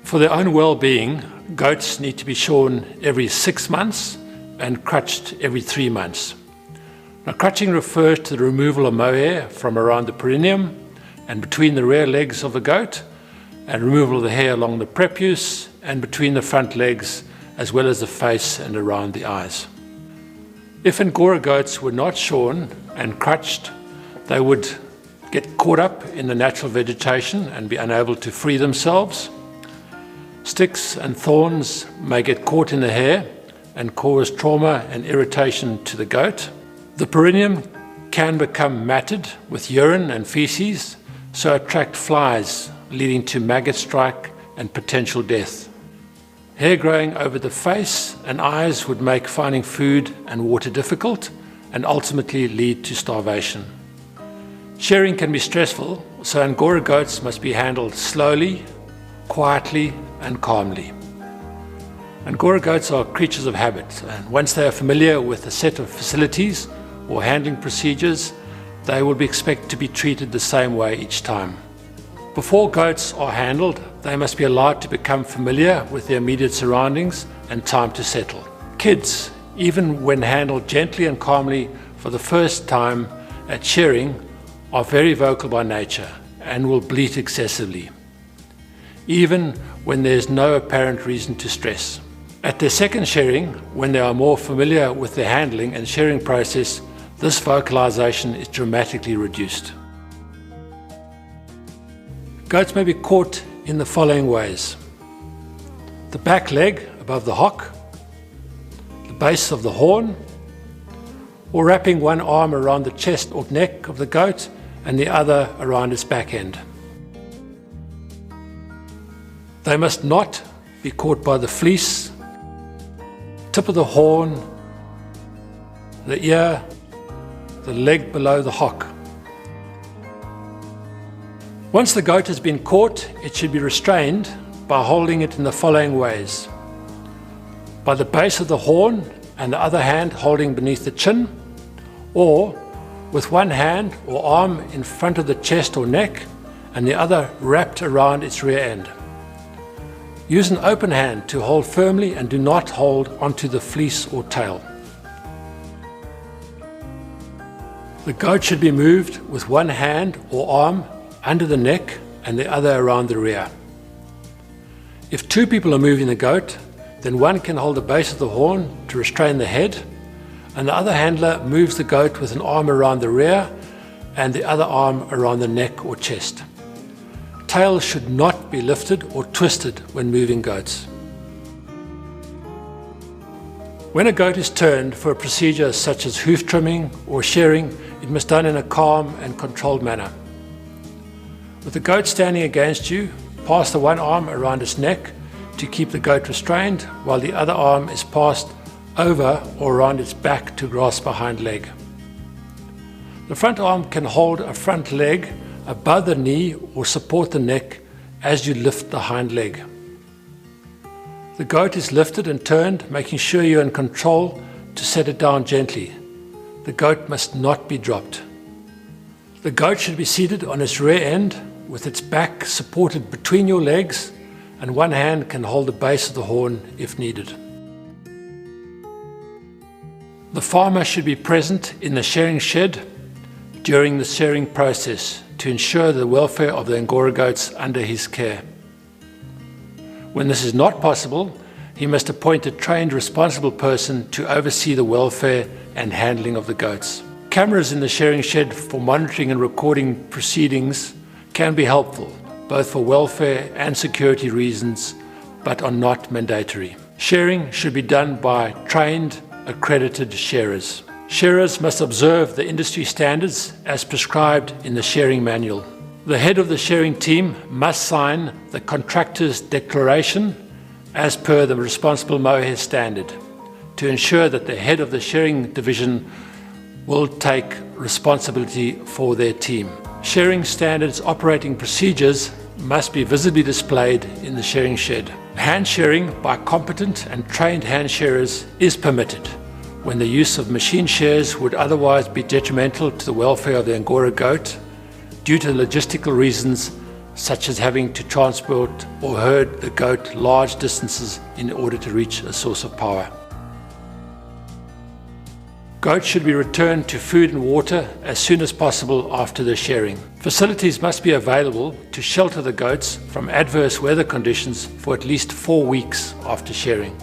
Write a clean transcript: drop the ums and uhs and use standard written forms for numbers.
For their own well-being, goats need to be shorn every 6 months and crutched every 3 months. Now, crutching refers to the removal of mohair from around the perineum and between the rear legs of the goat, and removal of the hair along the prepuce and between the front legs, as well as the face and around the eyes. If Angora goats were not shorn and crutched, they would get caught up in the natural vegetation and be unable to free themselves. Sticks and thorns may get caught in the hair and cause trauma and irritation to the goat. The perineum can become matted with urine and feces, so attract flies, leading to maggot strike and potential death. Hair growing over the face and eyes would make finding food and water difficult and ultimately lead to starvation. Shearing can be stressful, so Angora goats must be handled slowly, quietly and calmly. Angora goats are creatures of habit, and once they are familiar with a set of facilities or handling procedures, they will be expected to be treated the same way each time. Before goats are handled, they must be allowed to become familiar with their immediate surroundings and time to settle. Kids, even when handled gently and calmly for the first time at shearing, are very vocal by nature and will bleat excessively, even when there is no apparent reason to stress. At their second shearing, when they are more familiar with their handling and shearing process, this vocalization is dramatically reduced. Goats may be caught in the following ways: the back leg above the hock, the base of the horn, or wrapping one arm around the chest or neck of the goat and the other around its back end. They must not be caught by the fleece, tip of the horn, the ear, the leg below the hock. Once the goat has been caught, it should be restrained by holding it in the following ways: by the base of the horn and the other hand holding beneath the chin, or with one hand or arm in front of the chest or neck and the other wrapped around its rear end. Use an open hand to hold firmly and do not hold onto the fleece or tail. The goat should be moved with one hand or arm under the neck and the other around the rear. If two people are moving the goat, then one can hold the base of the horn to restrain the head, and the other handler moves the goat with an arm around the rear and the other arm around the neck or chest. Tail should not be lifted or twisted when moving goats. When a goat is turned for a procedure such as hoof trimming or shearing, it must be done in a calm and controlled manner. With the goat standing against you, pass the one arm around its neck to keep the goat restrained, while the other arm is passed over or around its back to grasp a hind leg. The front arm can hold a front leg above the knee or support the neck as you lift the hind leg. The goat is lifted and turned, making sure you're in control to set it down gently. The goat must not be dropped. The goat should be seated on its rear end with its back supported between your legs, and one hand can hold the base of the horn if needed. The farmer should be present in the shearing shed during the shearing process to ensure the welfare of the Angora goats under his care. When this is not possible, he must appoint a trained responsible person to oversee the welfare and handling of the goats. Cameras in the shearing shed for monitoring and recording proceedings can be helpful, both for welfare and security reasons, but are not mandatory. Shearing should be done by trained, accredited shearers. Shearers must observe the industry standards as prescribed in the shearing manual. The head of the shearing team must sign the contractor's declaration as per the responsible mohair standard to ensure that the head of the shearing division will take responsibility for their team. Shearing standards operating procedures must be visibly displayed in the shearing shed. Hand shearing by competent and trained hand shearers is permitted when the use of machine shears would otherwise be detrimental to the welfare of the Angora goat due to logistical reasons such as having to transport or herd the goat large distances in order to reach a source of power. Goats should be returned to food and water as soon as possible after the shearing. Facilities must be available to shelter the goats from adverse weather conditions for at least 4 weeks after shearing.